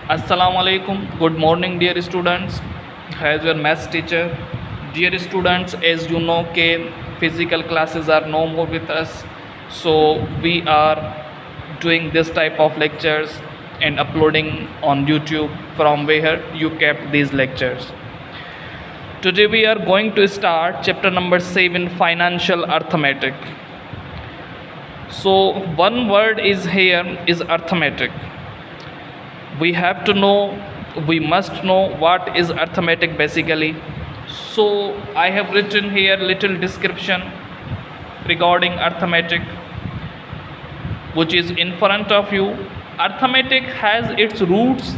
Assalamu alaikum. Good morning, dear students. As your maths teacher, dear students, as you know, physical classes are no more with us, so we are doing this type of lectures and uploading on YouTube from where you kept these lectures. Today we are going to start chapter number 7, financial arithmetic. So one word is here is arithmetic. We have to know, we must know what is arithmetic basically. So I have written here little description regarding arithmetic which is in front of you. Arithmetic has its roots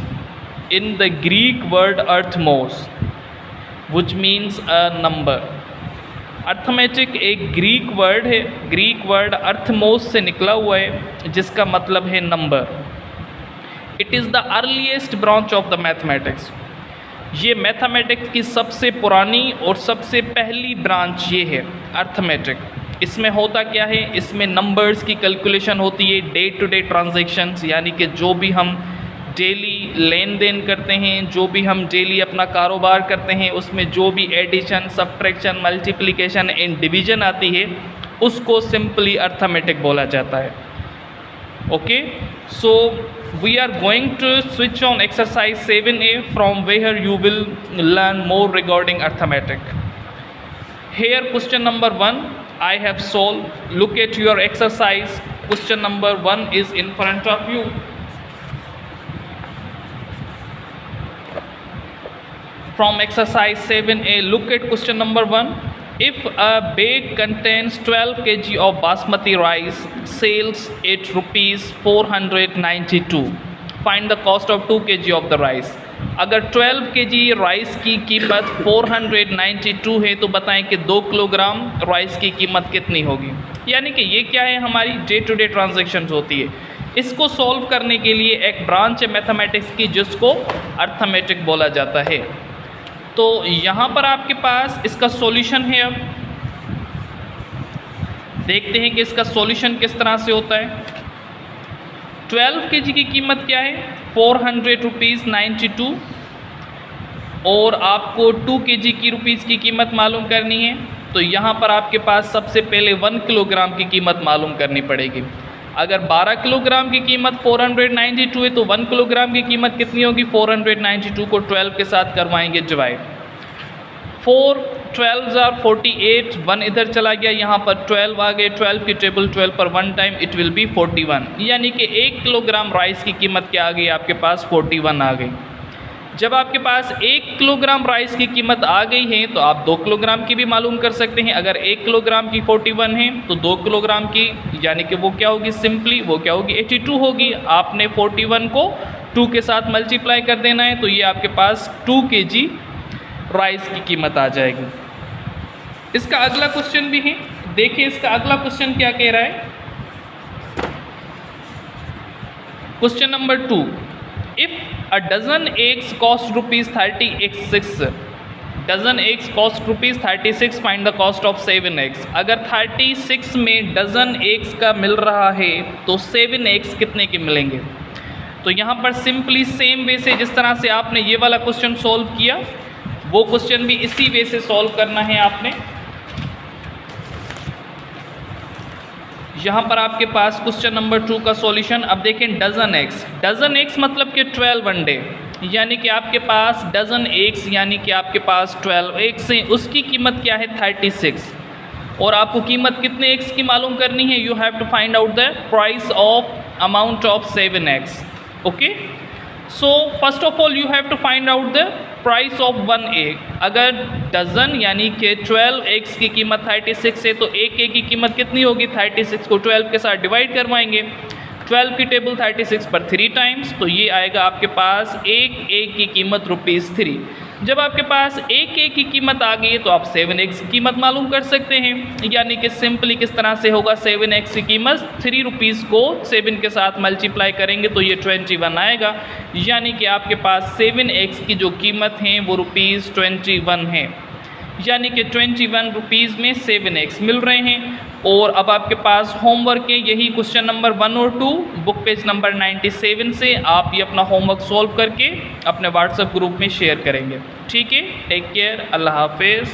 in the Greek word arithmos, which means a number. Arithmetic एक Greek word है, Greek word अर्थमोस से निकला हुआ है जिसका मतलब है number. It is the earliest branch of the mathematics. ये मैथमेटिक्स की सबसे पुरानी और सबसे पहली ब्रांच ये है अर्थमेटिक. इसमें होता क्या है, इसमें नंबर्स की कैलकुलेशन होती है, डे टू डे ट्रांजैक्शंस, यानी कि जो भी हम डेली लेन देन करते हैं, जो भी हम डेली अपना कारोबार करते हैं, उसमें जो भी addition, subtraction, multiplication and division आती है उसको सिंपली अर्थमेटिक बोला जाता है. Okay, so we are going to switch on exercise 7a from where you will learn more regarding arithmetic. Here question number 1 I have solved. Look at your exercise. Question number 1 is in front of you. From exercise 7a, look at question number 1. If a bag contains 12 kg of basmati rice, sells at rupees 492. Find the cost of 2 kg of the rice. अगर 12 kg rice की कीमत 492 है तो बताएं कि 2 kilogram rice की कीमत कितनी होगी. यानी कि ये क्या है, हमारी डे टू डे ट्रांजैक्शंस होती है. इसको सॉल्व करने के लिए एक ब्रांच है मैथमेटिक्स की जिसको अर्थमेटिक बोला जाता है. तो यहाँ पर आपके पास इसका सॉल्यूशन है. अब देखते हैं कि इसका सॉल्यूशन किस तरह से होता है. 12 kg की कीमत क्या है, 400 रुपीज़ 92, और आपको 2 kg की रुपीज़ की कीमत मालूम करनी है. तो यहाँ पर आपके पास सबसे पहले 1 किलोग्राम की कीमत मालूम करनी पड़ेगी. अगर 12 किलोग्राम की कीमत 492 है तो 1 किलोग्राम की कीमत कितनी होगी, 492 को 12 के साथ करवाएंगे डिवाइड. 4 12 are 48, 1 इधर चला गया, यहाँ पर 12 आ गए, 12 की टेबल 12 पर 1 टाइम इट विल बी 41. यानी कि 1 किलोग्राम राइस की कीमत क्या आ गई, आपके पास 41 आ गई. जब आपके पास 1 किलोग्राम राइस की कीमत आ गई है तो आप 2 किलोग्राम की भी मालूम कर सकते हैं. अगर 1 किलोग्राम की 41 है तो 2 किलोग्राम की यानी कि वो क्या होगी, सिंपली वो क्या होगी, 82 होगी. आपने 41 को 2 के साथ मल्टीप्लाई कर देना है तो ये आपके पास 2 kg राइस की कीमत आ जाएगी. इसका अगला क्वेश्चन भी है, देखिए इसका अगला क्वेश्चन क्या कह रहा है. Question number 2, if a dozen eggs cost rupees 36, dozen eggs cost rupees 36, find the cost of 7 eggs. अगर 36 में डजन एग्स का मिल रहा है तो 7 एग्स कितने के मिलेंगे. तो यहाँ पर सिंपली सेम वे से जिस तरह से आपने ये वाला क्वेश्चन सॉल्व किया वो क्वेश्चन भी इसी वे से सॉल्व करना है आपने. यहाँ पर आपके पास क्वेश्चन नंबर 2 का सॉल्यूशन. अब देखें डजन एग्स, डजन एग्स मतलब कि 12 वनडे, यानी कि आपके पास डजन एग्स यानी कि आपके पास 12 एग्स हैं. उसकी कीमत क्या है, 36, और आपको कीमत कितने एग्स की मालूम करनी है. You have to find out the price of amount of 7 eggs. Okay, so first of all you have to find out the price of 1 egg. अगर डजन यानी कि 12 एग्स की कीमत 36 है तो एक एग की कीमत कितनी होगी, 36 को 12 के साथ डिवाइड करवाएंगे. 12 की टेबल 36 पर 3 टाइम्स, तो ये आएगा आपके पास एक एग की कीमत ₹3. जब आपके पास एक एग की कीमत आ गई है तो आप 7 एग्स की कीमत मालूम कर सकते हैं. यानी कि सिंपली किस तरह से होगा, 7 एग्स की कीमत 3 रुपीज़ को 7 के साथ मल्टीप्लाई करेंगे तो ये 21 आएगा. यानी कि आपके पास 7 एग्स की जो कीमत है वो ₹21 है. यानी कि 21 रुपीज़ में 7 एग्स मिल रहे हैं. और अब आपके पास होमवर्क है यही क्वेश्चन नंबर 1 और 2 बुक पेज नंबर 97 से आप ये अपना होमवर्क सॉल्व करके अपने व्हाट्सएप ग्रुप में शेयर करेंगे। ठीक है, टेक केयर, अल्लाह हाफिज़।